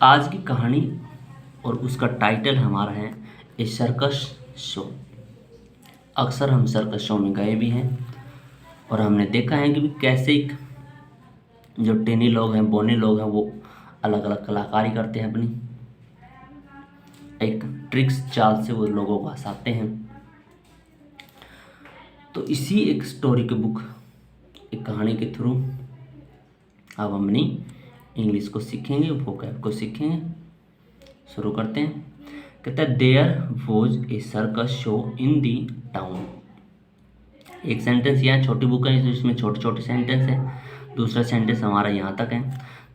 आज की कहानी और उसका टाइटल हमारा है ए सर्कस शो। अक्सर हम सर्कस शो में गए भी हैं और हमने देखा है कि भी कैसे जो टेनी लोग हैं, बोने लोग हैं, वो अलग अलग कलाकारी करते हैं, अपनी एक ट्रिक्स चाल से वो लोगों को हंसाते हैं। तो इसी एक स्टोरी के बुक, एक कहानी के थ्रू अब हम अपनी इंग्लिश को सीखेंगे, वोकैब को सीखेंगे। शुरू करते हैं। कहता है there was a circus show in the town. एक सेंटेंस यहाँ छोटी बुक है, इसमें छोटे छोटे सेंटेंस है। दूसरा सेंटेंस हमारा यहाँ तक है।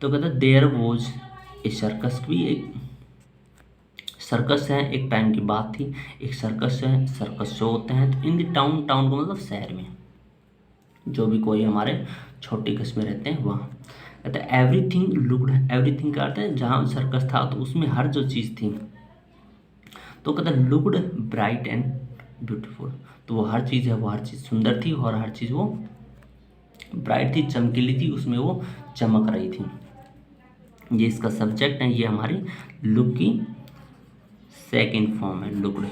तो कहता है देयर वॉज ए सर्कस, भी एक सर्कस है, एक टाइम की बात थी, एक सर्कस है, सर्कस शो होते हैं। तो इन दी टाउन, टाउन को मतलब शहर में, जो भी कोई हमारे छोटे कस्बे रहते हैं वहाँ। कहता है एवरीथिंग लुक्ड, एवरीथिंग का अर्थ है जहाँ सर्कस था तो उसमें हर जो चीज़ थी। तो कहता है लुक्ड ब्राइट एंड ब्यूटीफुल, तो वो हर चीज़ है, वो हर चीज़ सुंदर थी और हर चीज़ वो ब्राइट थी, चमकीली थी, उसमें वो चमक रही थी। ये इसका सब्जेक्ट है, ये हमारी लुक की सेकेंड फॉर्म है, लुक्ड।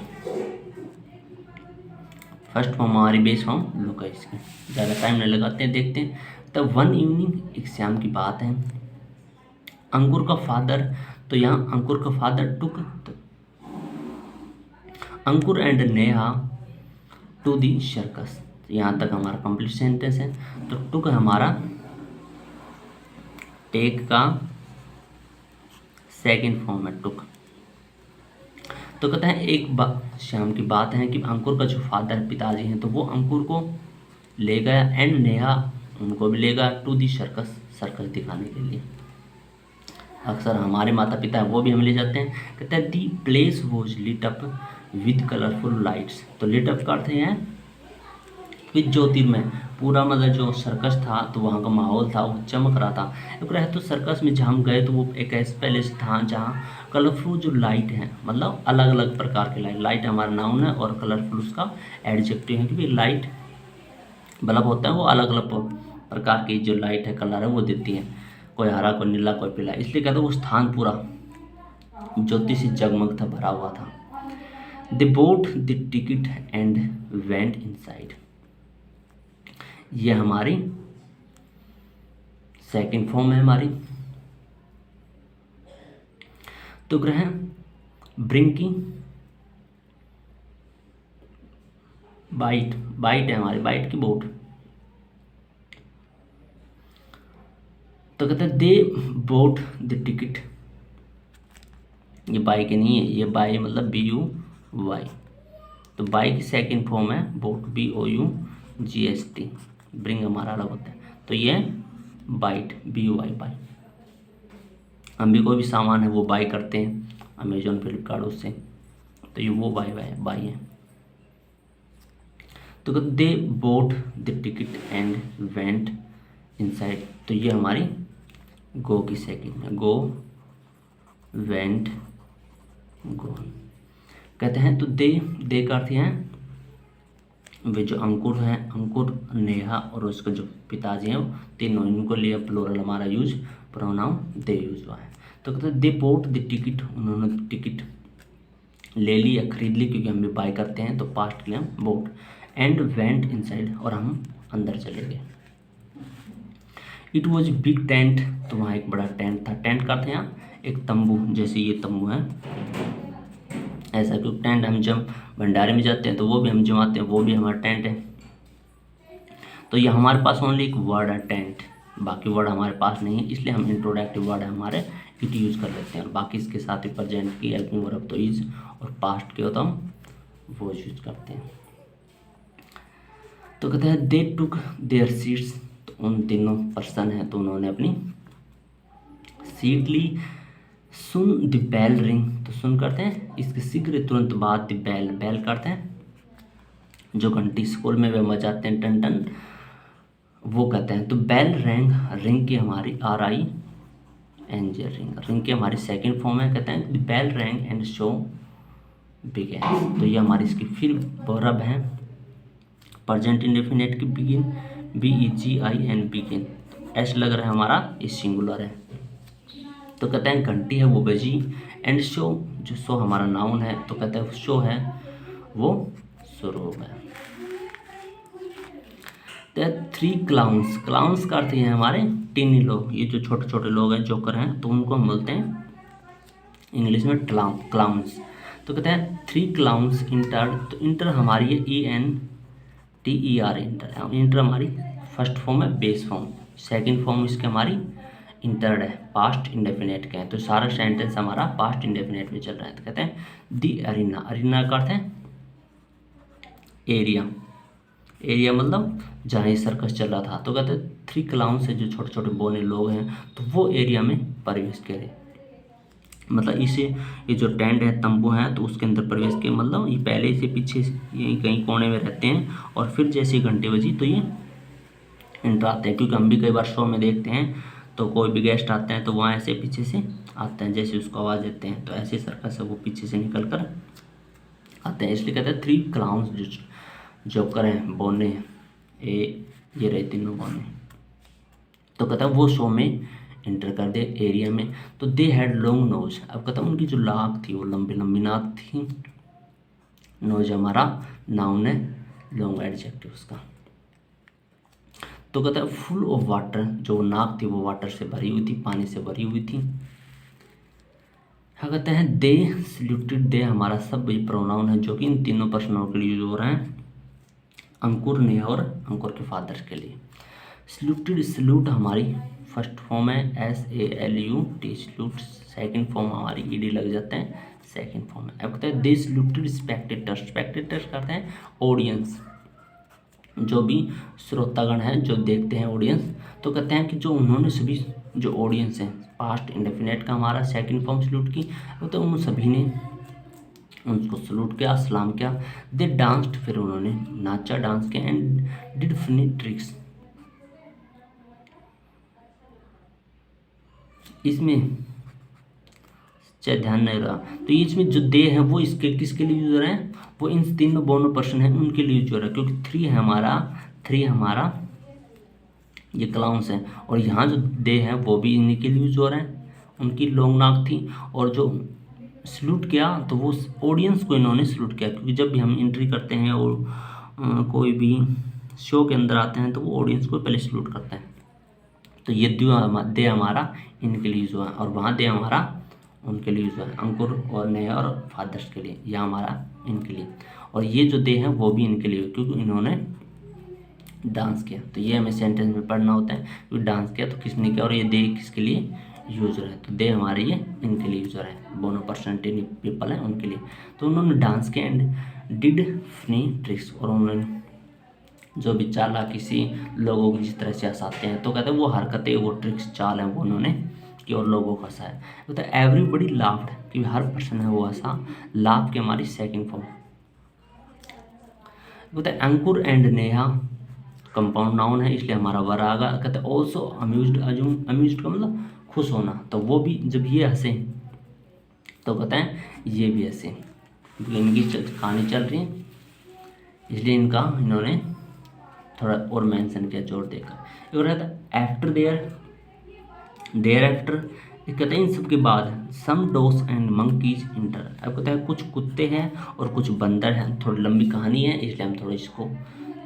फर्स्ट फॉर्म हमारी बेस फॉर्म लुक है। इसकी ज़्यादा टाइम नहीं लगाते हैं, देखते हैं। तो वन इवनिंग, एक शाम की बात है। अंकुर का फादर, तो यहाँ अंकुर का father took Ankur and Neha to the circus. यहाँ तक हमारा कंप्लीट सेंटेंस है। तो टुक हमारा टेक का सेकंड फॉर्म है, टुक। तो कहते हैं एक शाम की बात है कि अंकुर का जो फादर, पिताजी हैं, तो वो अंकुर को ले गया एंड नेहा उनको भी ले गया टू दी सर्कस, सर्कस दिखाने के लिए। अक्सर हमारे माता पिता वो भी हमें ले जाते हैं। कहते हैं the place was lit up with colourful lights. तो लिट अप का अर्थ है विद ज्योतिर्मय, पूरा मतलब जो सर्कस था तो वहाँ का माहौल था वो चमक रहा था। एक रहे तो सर्कस में जहाँ हम गए तो वो एक ऐसा पैलेस था जहाँ कलरफुल जो लाइट है, मतलब अलग अलग प्रकार के लाइट, लाइट हमारा नाउन है और कलरफुल उसका एडजेक्टिव है, क्योंकि लाइट बल्ब होता है वो अलग अलग प्रकार की जो लाइट है, कलर है वो देती है, कोई हरा, कोई नीला, कोई पीला। इसलिए कहते हैं वो स्थान पूरा ज्योति से जगमग था, भरा हुआ था। They both the ticket and went inside. ये हमारी सेकंड फॉर्म है हमारी। तो ग्रह ब्रिंग की बाइट, बाइट है हमारी, बाइट की बोट। तो कहते हैं दे बोट द टिकट, ये बाई के नहीं है, ये बाई मतलब BUY। तो बाई की सेकंड फॉर्म है बोट, BOUGST। ब्रिंग हमारा अलग होता है, तो ये बाइट, BUY, बाई। हम भी कोई भी सामान है वो बाई करते हैं अमेजोन, फ्लिपकार्ट, उससे, तो ये वो बाई है। तो कहते they both the ticket and went inside. तो ये हमारी गो की सेकंड है, गो, वेंट, गो। कहते हैं तो दे का अर्थ है वे जो अंकुर हैं, अंकुर, नेहा और उसके जो पिताजी हैं, तीनों, इनको लिए प्लूरल हमारा यूज, प्रोनाउन दे यूज हुआ है। तो कहते हैं दे बोट द टिकट, उन्होंने टिकट ले ली या खरीद ली, क्योंकि हम भी बाय करते हैं, तो पास्ट के लिए हम बोट, एंड वेंट इनसाइड, और हम अंदर चले गए। इट वॉज बिग टेंट, तो वहाँ एक बड़ा टेंट था। टेंट का अर्थ है यहाँ एक तंबू, जैसे ये तंबू है ऐसा, क्योंकि टेंट हम जब भंडारे में जाते हैं तो वो भी हम जमाते हैं, वो भी हमारा टेंट है। तो ये हमारे पास ओनली एक वर्ड है टेंट, बाकी वर्ड हमारे पास नहीं है, इसलिए हम इंट्रोडक्टिव वर्ड है हमारे इट यूज़ कर लेते हैं, और बाकी इसके साथ ही प्रेजेंट की हेल्पिंग वर्ब तो इज, और पास्ट के हो तो हम वो यूज करते हैं। तो कहते हैं दे टुक देयर सीट्स, तो उन तीनों पर्सन है तो उन्होंने अपनी सीट ली। सुन द बेल रिंग, तो सुन करते हैं इसके शीघ्र तुरंत बाद द बेल, बेल करते हैं जो घंटी स्कूल में वे बजाते हैं, टन टन, वो कहते हैं। तो बेल रैंग, रिंग की हमारी RING, रिंग, रिंग की हमारी सेकंड फॉर्म है। कहते हैं the bell rang and show began. तो ये हमारी इसकी फिर वर्ब है प्रेजेंट इंडेफिनिट की, बिगिन, BEGIN, बिगिन। एस लग रहा है हमारा, ये सिंगुलर है। तो कहते हैं घंटी है वो बजी, एंड शो, जो शो हमारा नाउन है तो कहते हैं शो है वो शुरू हो गया। थ्री क्लाउन्स, क्लाउन्स का अर्थ है हमारे टीनी लोग, ये जो छोटे छोटे लोग हैं जोकर हैं, तो उनको हम बोलते हैं इंग्लिश में क्लाउन्स। तो कहते हैं थ्री क्लाउन्स इंटर, तो इंटर हमारी है ENTER, इंटर, इंटर हमारी फर्स्ट फॉर्म है बेस फॉर्म, सेकंड फॉर्म इसके हमारी इंटर्ड है, पास्ट इंडेफिनेट के हैं, तो सारा सेंटेंस हमारा पास्ट इंडेफिनेट में चल रहा है। तो कहते हैं दी अरीना, अरीना का अर्थ है एरिया, एरिया मतलब जहाँ ये सर्कस चल रहा था। तो कहते हैं थ्री क्लाउन्स से जो छोटे छोटे बोने लोग हैं तो वो एरिया में प्रवेश करे, मतलब इसे ये जो टेंट है तंबू है तो उसके अंदर प्रवेश किया, मतलब ये पहले से पीछे यहीं कहीं कोने में रहते हैं और फिर जैसे घंटे बजी तो ये एंटर आते हैं। क्योंकि हम भी कई बार शो में देखते हैं तो कोई भी गेस्ट आते हैं तो वहाँ ऐसे पीछे से आते हैं, जैसे उसको आवाज़ देते हैं तो ऐसे सर्कस है वो पीछे से निकल कर आते हैं, इसलिए कहते हैं थ्री क्लाउन्स जो जोकर हैं बोने, ये रहे तीनों बोने। तो कहता है वो शो में एंटर कर दे एरिया में। तो दे हैड लॉन्ग नोज, अब कहता है उनकी जो नाक थी वो लंबी लंबी नाक थी, नोज हमारा नाउन है, लॉन्ग एडजेक्टिव उसका। तो कहता है फुल ऑफ वाटर, जो नाक थी वो वाटर से भरी हुई थी, पानी से भरी हुई थी। क्या कहते हैं दे सल्यूटेड, दे हमारा सब प्रोनाउन है जो कि इन तीनों पर्सनों के लिए यूज हो रहा है, अंकुर, नेहा और अंकुर के फादर के लिए। सल्यूटेड, सल्यूट हमारी फर्स्ट फॉर्म है SALUT, सल्यूट, सेकंड फॉर्म हमारी ED लग जाते हैं, सेकंड फॉर्म है। अब कहते हैं दे सल्यूटेड स्पेक्टेटर्स, स्पेक्टेटर्स करते हैं ऑडियंस, जो भी श्रोतागण हैं जो देखते हैं ऑडियंस। तो कहते हैं कि जो उन्होंने सभी जो ऑडियंस हैं, पास्ट इंडेफिनेट का हमारा सेकंड फॉर्म सल्यूट की, तो उन सभी ने उनको सल्यूट किया, सलाम किया। दे डांस्ड, फिर उन्होंने नाचा, डांस किया, एंड डिड फनी ट्रिक्स, इसमें चाहे ध्यान नहीं रहा तो इसमें जो दे है वो इसके किसके लिए यूज हो रहे हैं, वो इन तीनों दोनों पर्सन हैं उनके लिए यूज हो रहा है, क्योंकि थ्री हमारा ये क्लाउन्स हैं, और यहाँ जो दे हैं वो भी इन्हीं के लिए यूज हो रहे हैं, उनकी लॉन्ग नाक थी। और जो सल्यूट किया तो वो ऑडियंस को इन्होंने सल्यूट किया, क्योंकि जब भी हम एंट्री करते हैं और कोई भी शो के अंदर आते हैं तो वो ऑडियंस को पहले सल्यूट करते हैं। तो ये दे हमारा इनके लिए यूज हुआ है, और वहाँ दे हमारा उनके लिए यूज हुआ है, अंकुर और नेहा और फादर्स के लिए, यह हमारा इनके लिए। और ये जो दे हैं वो भी इनके लिए, क्योंकि इन्होंने डांस किया। तो ये हमें सेंटेंस में पढ़ना होता है, क्योंकि डांस किया तो किसने किया, और ये दे किसके लिए यूज हो रहा है, तो दे हमारे ये इनके लिए यूज हो रहा है, दोनों पर्सनैलिटी पीपल हैं उनके लिए। तो उन्होंने डांस किया एंड डिड फनी ट्रिक्स, और उन्होंने जो भी चाला किसी लोगों को जिस तरह से हंसाते हैं, तो कहते हैं वो हरकतें, वो ट्रिक्स, चाल हैं वो उन्होंने की और लोगों को हंसाया। तो एवरीबडी लाफ्ड, कि हर पर्सन है वो हंसा, लाफ की हमारी सेकंड फॉर्म। कहते हैं अंकुर एंड नेहा कंपाउंड नाउन है, इसलिए हमारा वर आगा। कहते हैं ऑल्सो अम्यूज्ड, अम्यूज्ड का मतलब खुश होना, तो वो भी जब ये हंसे तो कहते हैं ये भी हंसे, क्योंकि इनकी कहानी चल रही है, इसलिए इन्होंने थोड़ा और मेंशन किया जोर देकर। और कहता है आफ्टर देयर आफ्टर, कहते हैं इन सब के बाद some dogs and monkeys enter. अब कहता है कुछ कुत्ते हैं और कुछ बंदर हैं, थोड़ी लंबी कहानी है इसलिए हम थोड़ा इसको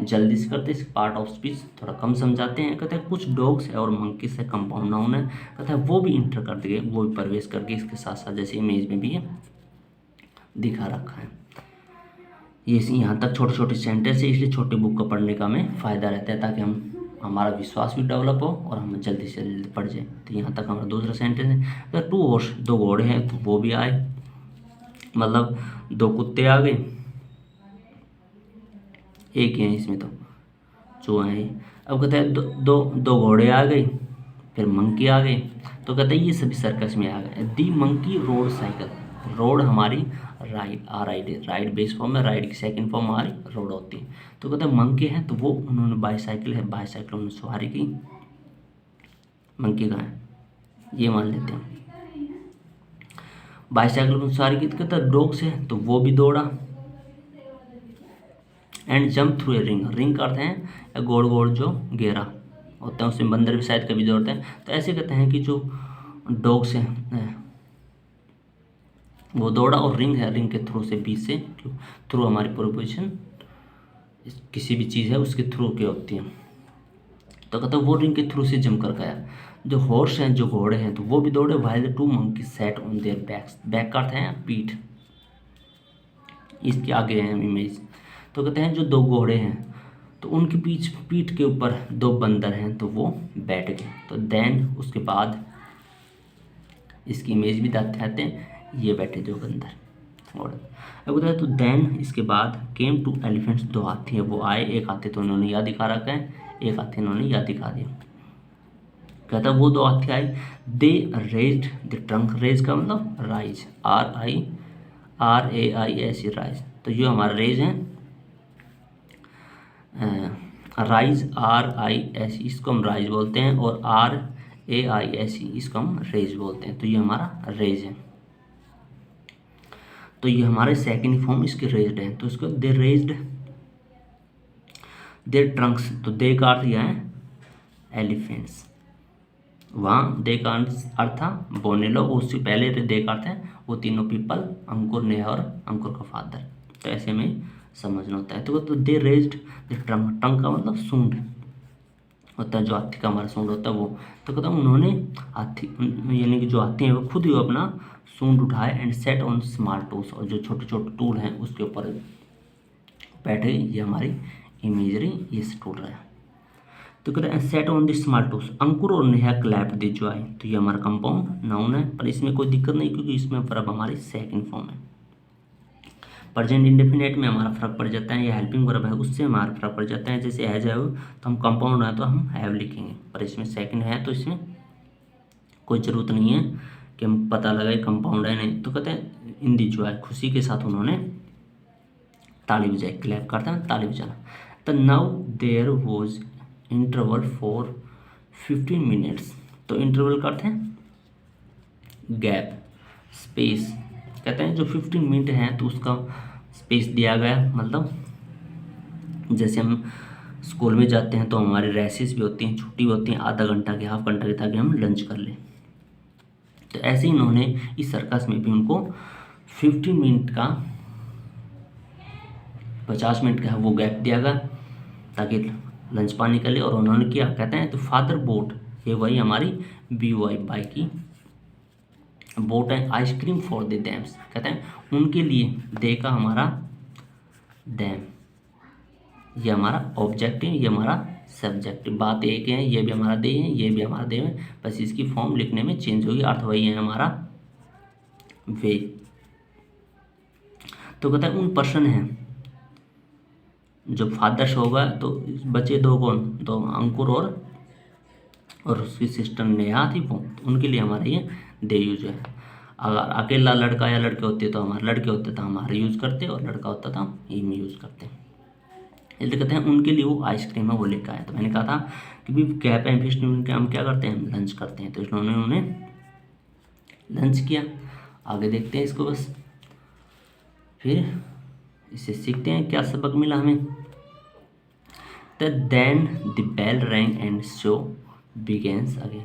जल्दी से करते हैं, पार्ट ऑफ स्पीच थोड़ा कम समझाते हैं। कहते हैं कुछ डॉग्स है और मंकीज है, कंपाउंड नाउन है। कहता है वो भी इंटर कर दिए, वो भी प्रवेश करके इसके साथ साथ, जैसे इमेज में भी है दिखा रखा है। ये यहाँ तक छोटे छोटे सेंटेंस है, इसलिए छोटे बुक का पढ़ने का हमें फ़ायदा रहता है, ताकि हम हमारा विश्वास भी डेवलप हो और हम जल्दी से जल्दी पढ़ जाए। तो यहाँ तक हमारा दूसरा सेंटेंस है। तो 2 हॉर्स, 2 घोड़े हैं, तो वो भी आए, मतलब 2 कुत्ते आ गए, एक ही है इसमें तो जो है। अब कहते हैं दो घोड़े आ गए, फिर मंकी आ गए, तो कहते हैं ये सभी सर्कस में आ गए। दी मंकी रोड साइकिल, रोड हमारी राइड बेस फॉर्म में, राइड की सेकंड फॉर्म हमारी रोड होती है। तो कहते हैं मंकी है तो वो उन्होंने बाईसाइकिल है, बाईसाइकिल उन्होंने सवारी की। मंकी कहाँ है ये मान लेते हैं, बाईसाइकिल में सवारी की। तो कहते हैं डॉग्स है तो वो भी दौड़ा, and jump through a ring, ring का अर्थ है गोल गोल जो घेरा होता है, उसमें बंदर भी शायद कभी दौड़ते हैं। तो ऐसे कहते हैं कि जो डॉग से वो दौड़ा और रिंग है, रिंग के थ्रू से, बीच से थ्रू हमारी प्रोपोजिशन किसी भी चीज़ है उसके थ्रू क्या होती है। तो कहता है वो रिंग के थ्रू से जम कर गया। जो हॉर्स हैं, जो घोड़े हैं, तो वो भी दौड़े। While the two monkey sat on their backs, back का अर्थ है पीठ, इसके आगे है इमेज। तो कहते हैं जो दो घोड़े हैं तो उनकी पीठ के ऊपर दो बंदर हैं तो वो बैठ गए। तो देन उसके बाद इसकी इमेज भी दिखाते हैं, ये बैठे दो बंदर। और अब बताया तो देन इसके बाद केम टू एलिफेंट्स, दो हाथी है वो आए। एक हाथी तो उन्होंने याद दिखा रखा है, एक हाथी इन्होंने याद दिखा दिया। कहता वो दो हाथी आए, दे रेज्ड द ट्रंक, रेज का मतलब राइज, RAIS राइज। तो ये हमारा रेज है, राइज RIS, इसको हम राइज बोलते हैं, और RAIS इसको हम रेज बोलते हैं। तो ये हमारा रेज है। तो ये हमारे सेकंड फॉर्म इसके रेज्ड है। तो इसको दे रेज्ड देयर ट्रंक्स, तो दे का अर्थ यह है एलिफेंट्स, वहाँ दे का अर्थ था बोनेलो, उससे पहले दे का अर्थ है वो तीनों पीपल, अंकुर, नेहा और अंकुर का फादर। तो ऐसे में समझना होता है। तो दे रेज्ड द ट्रंक, ट्रंक का मतलब सूंड होता है, जो हाथी का हमारा सूंड होता है वो। तो कहता हूँ उन्होंने हाथी, यानी कि जो हाथी हैं वो खुद ही अपना सूंड उठाए and set on small tools, और जो छोटे छोटे टूल हैं उसके ऊपर बैठे। ये हमारी इमेजरी ये टूल रहा है। तो कहते हैं sat on the small stools, Ankur और नेहा क्लैप द जॉय। तो ये हमारा कंपाउंड नाउन है, पर इसमें कोई दिक्कत नहीं क्योंकि इसमें वर्ब हमारी सेकंड फॉर्म है। प्रेजेंट इंडेफिनेट में हमारा फर्क पड़ जाता है, या हेल्पिंग वर्ब है उससे हमारा फर्क पड़ जाता है। जैसे हैज है तो हम कंपाउंड है तो हम हैव लिखेंगे, पर इसमें सेकंड है तो इसमें कोई ज़रूरत नहीं है कि हम पता लगाए कंपाउंड है नहीं। तो कहते हैं इन दी जॉय, खुशी के साथ उन्होंने ताली बजाई, क्लैप करता है ताली बजाना। तो now there was interval for 15 minutes. तो इंटरवल का अर्थ है गैप, स्पेस। कहते हैं जो 15 मिनट हैं तो उसका स्पेस दिया गया, मतलब जैसे हम स्कूल में जाते हैं तो हमारे रेसेस भी होती हैं, छुट्टी होती हैं आधा घंटा की, हाफ घंटा की, ताकि हम लंच कर लें। तो ऐसे ही इन्होंने इस सर्कस में भी उनको 15 मिनट का, 50 मिनट का वो गैप दिया गया ताकि लंच पानी कर ले। और उन्होंने किया, कहते हैं तो फादर बोट, ये वही हमारी BY बाई की बोट है, आइसक्रीम फॉर द डैम्स। कहते हैं उनके लिए, दे का हमारा डैम, ये हमारा ऑब्जेक्ट है, ये हमारा सब्जेक्ट। बात एक है, ये भी हमारा दे है, ये भी हमारा दे है, बस इसकी फॉर्म लिखने में चेंज होगी, अर्थ वही है हमारा वे। तो कहता है उन पर्सन है, जो फादर्स होगा तो बचे दो, कौन, दो अंकुर और उसकी सिस्टर नेहा थी वो, तो उनके लिए हमारा ये दे यूज है। अगर अकेला लड़का या लड़के होते तो हमारे लड़के होते तो हमारे यूज़ करते, और लड़का होता था हम ही में यूज़ करते। इसलिए कहते हैं उनके लिए वो आइसक्रीम है वो लेकर आया। तो मैंने कहा था कि भी गैप है फिश उनके हम क्या करते हैं, लंच करते हैं। तो इसलिए उन्होंने लंच किया। आगे देखते हैं इसको, बस फिर इसे सीखते हैं क्या सबक मिला हमें। Then the bell rang and show begins again.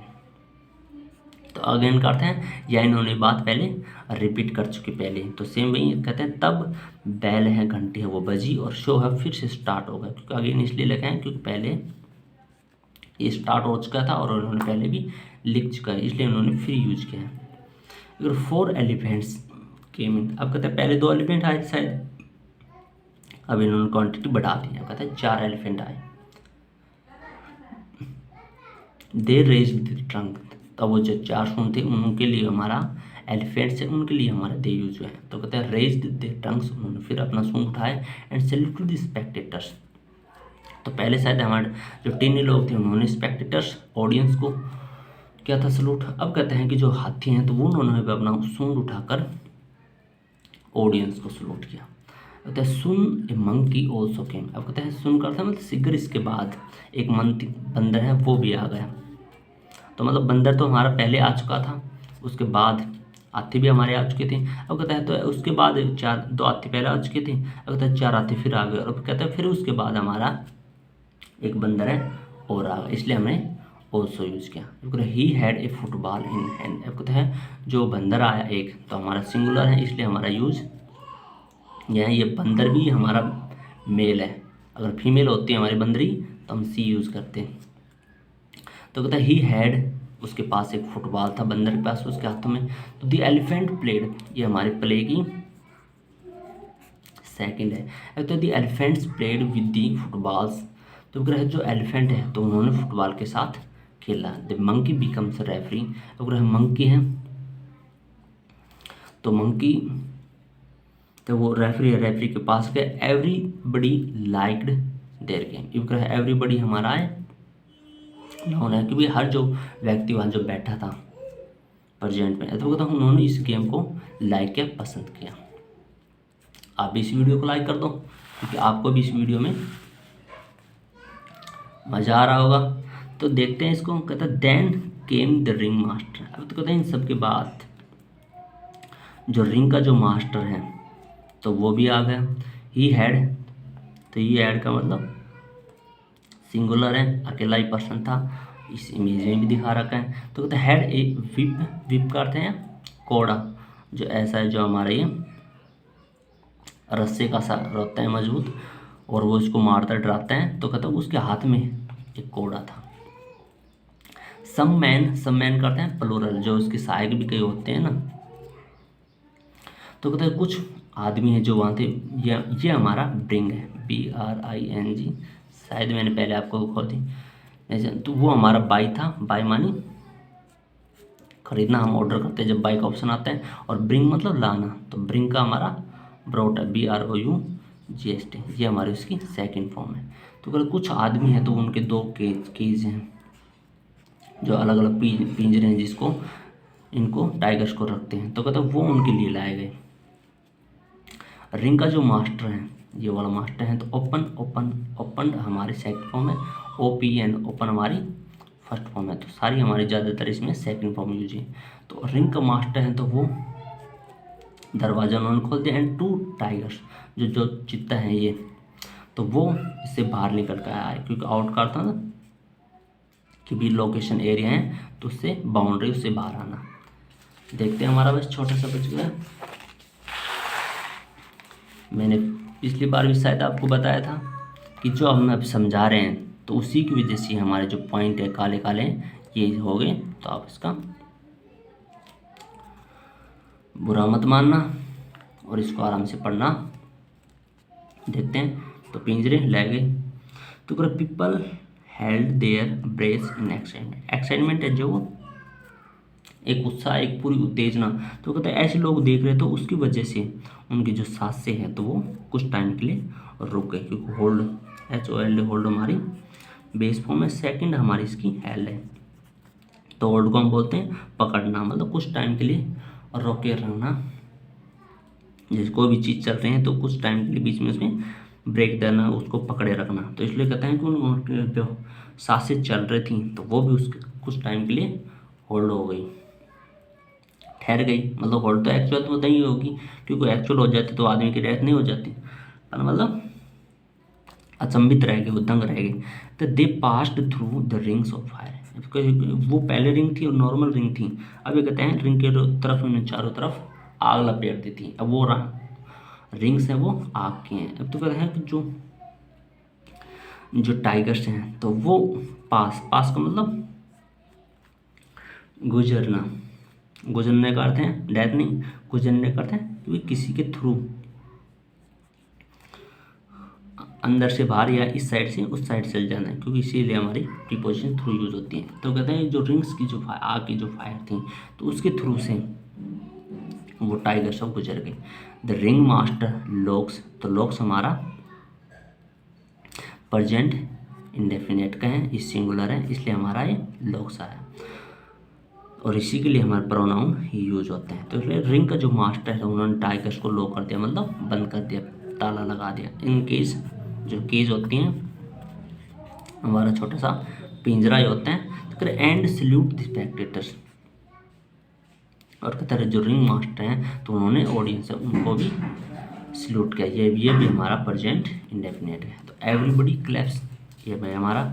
तो अगेन का अर्थ है या इन्होंने बात पहले रिपीट कर चुके पहले, तो सेम वही कहते हैं तब बैल है, घंटी है वो बजी, और शो है फिर से स्टार्ट होगा, क्योंकि अगेन इसलिए लिखा है क्योंकि पहले ये स्टार्ट हो चुका था और उन्होंने पहले भी लिख चुका है, इसलिए उन्होंने फिर यूज किया है। अगर 4 एलिफेंट्स केम इन, अब कहते हैं पहले 2 एलिफेंट आए शायद, अब इन्होंने क्वांटिटी बढ़ा दी, अब कहते हैं 4 एलिफेंट आए। दे रेज्ड द ट्रंक, तब वो जो 4 सूंड थे उनके लिए हमारा एलिफेंट्स है, उनके लिए हमारा दे यूज है। तो कहते हैं रेज्ड द ट्रंक्स, उन्होंने फिर अपना सूंड उठाए and salute to the spectators. तो पहले शायद हमारे जो टीनी लोग थे उन्होंने स्पेक्टेटर्स, ऑडियंस को क्या था सलूट। अब कहते हैं कि जो हाथी हैं तो वो उन्होंने भी अपना सूंड उठाकर ऑडियंस को सलूट किया। कहते हैं सुन ए मंकी ऑल्सो केम। अब कहते हैं सुन करता है मतलब शीघ्र इसके बाद एक बंदर है वो भी आ गया। तो मतलब बंदर तो हमारा पहले आ चुका था, उसके बाद हाथी भी हमारे आ चुके थे। अब कहता है तो उसके बाद 2 हाथी पहले आ चुके थे, अब कहता है 4 हाथी फिर आ गए, और कहता है फिर उसके बाद हमारा एक बंदर है और आ गया, इसलिए हमने ऑल्सो यूज़ किया। अब कहता है he had a football in hand. अब कहता है जो बंदर आया एक, तो हमारा सिंगुलर है इसलिए हमारा यूज़ यह ये बंदर भी हमारा मेल है। अगर फीमेल होती है हमारी बंदरी तो हम सी यूज़ करते हैं। तो कहता है ही हैड, उसके पास एक फुटबॉल था बंदर के पास उसके हाथों में। तो द एलिफेंट प्लेड, ये हमारे प्ले की सेकंड है। अब तो the elephants played with the footballs, तो ग्रह जो एलिफेंट है तो उन्होंने फुटबॉल के साथ खेला। द मंकी बिकम्स रेफरी, तो ग्रह मंकी है तो मंकी तो वो रेफरी है, रेफरी के पास गए। एवरीबडी लाइक्ड देयर गेम, ये ग्रह एवरीबडी हमारा है नॉन है क्योंकि हर जो व्यक्ति वहाँ जो बैठा था प्रेजेंट में, तो कहता हूँ उन्होंने इस गेम को लाइक किया, पसंद किया। आप भी इस वीडियो को लाइक कर दो क्योंकि आपको भी इस वीडियो में मज़ा आ रहा होगा। तो देखते हैं इसको। कहता है then came the ring master. अब तो कहते हैं इन सब के बाद जो रिंग का जो मास्टर है तो वो भी आ गया। ही हैड, तो ही हैड का मतलब सिंगुलर है, अकेला ही पर्सन था, इस इमेज में भी दिखा रखा है। तो कहते हैं हैड ए विप, विप का अर्थ है कोड़ा, जो ऐसा है जो हमारे ये रस्से का सा रहता है मजबूत और वो इसको मारता डराता है। तो कहता है उसके हाथ में एक कोड़ा था। सम मैन करते हैं प्लूरल, जो उसके सहायक भी कई होते हैं ना। तो कहते हैं कुछ आदमी है जो वहाँ थे। ये हमारा ब्रिंग है, BRING, शायद मैंने पहले आपको खोल दी। तो वो हमारा बाई था, बाई मानी खरीदना, हम ऑर्डर करते हैं जब बाई का ऑप्शन आता है। और ब्रिंग मतलब लाना, तो ब्रिंग का हमारा ब्रॉट है, BROUGHT, ये हमारी उसकी सेकंड फॉर्म है। तो अगर कुछ आदमी है तो उनके दो केज हैं जो अलग अलग पिंजरे हैं जिसको इनको टाइगर्स को रखते हैं। तो कहते हैं वो उनके लिए लाए गए। रिंग का जो मास्टर है ये वाला मास्टर है। तो ओपन हमारी सेकंड फॉर्म है, OPN ओपन हमारी फर्स्ट फॉर्म है। तो सारी हमारी ज़्यादातर इसमें सेकंड फॉर्म यूज है। तो रिंग का मास्टर है तो वो दरवाजा उन्होंने खोल दिया। एंड 2 टाइगर्स, जो चित्ता है ये, तो वो इससे बाहर निकल कर आया क्योंकि आउट का था ना कि भी लोकेशन एरिया है तो उससे बाउंड्री, उससे बाहर आना। देखते हैं हमारा बस छोटा सा बच गया। मैंने पिछली बार भी शायद आपको बताया था कि जो हम अब समझा रहे हैं तो उसी की वजह से हमारे जो पॉइंट है काले काले ये हो गए। तो आप इसका बुरा मत मानना और इसको आराम से पढ़ना। देखते हैं। तो पिंजरे ले गए। तो people held there brace in excitement, excitement है जो एक उत्साह, एक पूरी उत्तेजना। तो कहते हैं ऐसे लोग देख रहे तो उसकी वजह से उनकी जो सांसें हैं तो वो कुछ टाइम के लिए रुक गए क्योंकि होल्ड, HOLD होल्ड हमारी बेस फॉर्म है। सेकंड हमारी इसकी हेल्ड है। तो होल्ड को हम बोलते हैं पकड़ना, मतलब कुछ टाइम के लिए और रोके रहना। जैसे कोई भी चीज़ चल रही है तो कुछ टाइम के लिए बीच में उसमें ब्रेक देना, उसको पकड़े रखना। तो इसलिए कहते हैं कि उनके जो सांसें चल रही थी तो वो भी उसके कुछ टाइम के लिए होल्ड हो गई, ठहर गई। मतलब होल्ड तो एक्चुअल तो नहीं होगी क्योंकि एक्चुअल हो जाती तो आदमी की डेथ नहीं हो जाती, पर मतलब अचंभित रह गए, वो दंग रह गए। तो they passed through the rings of fire, वो पहले रिंग थी और नॉर्मल रिंग थी। अब ये कहते हैं रिंग के तरफ उन्हें चारों तरफ आग लपेट दी थी। अब वो रिंग्स हैं वो आग की हैं। अब तो कहते हैं कि जो टाइगर्स हैं तो वो पास का मतलब गुजरना, गुजरने का अर्थ है डेथ नहीं, गुजरने का अर्थ है क्योंकि किसी के थ्रू अंदर से बाहर या इस साइड से उस साइड चल जाना है, क्योंकि इसीलिए हमारी प्रीपोजिशन थ्रू यूज होती है। तो कहते हैं जो रिंग्स की जो आग की जो फायर थी तो उसके थ्रू से वो टाइगर सब गुजर गए। द रिंग मास्टर लॉक्स, तो लॉक्स हमारा प्रेजेंट इंडेफिनेट का है, इस सिंगुलर है इसलिए हमारा ये लॉक्स आया और इसी के लिए हमारे प्रोनाउन यूज होते हैं। तो इसलिए रिंग का जो मास्टर है उन्होंने टाइगर्स को लॉक कर दिया, मतलब बंद कर दिया, ताला लगा दिया। इन केस जो केज होती हैं हमारा छोटा सा पिंजरा ही होता है। तो एंड सल्यूट द स्पेक्टेटर्स, और कहते हैं जो रिंग मास्टर हैं तो उन्होंने ऑडियंस है उनको भी सल्यूट किया। ये भी हमारा प्रेजेंट इंडेफिनेट है। तो एवरीबडी क्लैप्स, ये भाई हमारा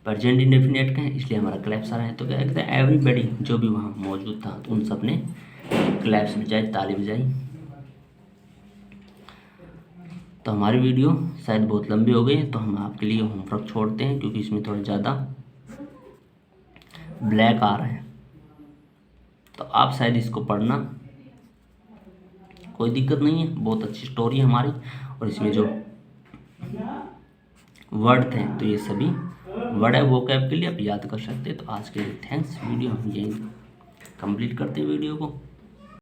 प्रेजेंट इंडेफिनिट का है, इसलिए हमारा क्लैप्स आ रहा है। तो क्या कहते हैं, एवरीबडी, जो भी वहाँ मौजूद था, तो उन सब ने क्लैप्स बजाई, ताली बजाई। तो हमारी वीडियो शायद बहुत लंबी हो गई है, तो हम आपके लिए होमवर्क छोड़ते हैं, क्योंकि इसमें थोड़ा ज़्यादा ब्लैक आ रहा है। तो आप शायद इसको पढ़ना, कोई दिक्कत नहीं है, बहुत अच्छी स्टोरी है हमारी। और इसमें जो वर्ड थे, तो ये सभी वर्ड है वोकैब के लिए आप याद कर सकते हैं। तो आज के लिए थैंक्स। वीडियो हम यही कंप्लीट करते हैं वीडियो को।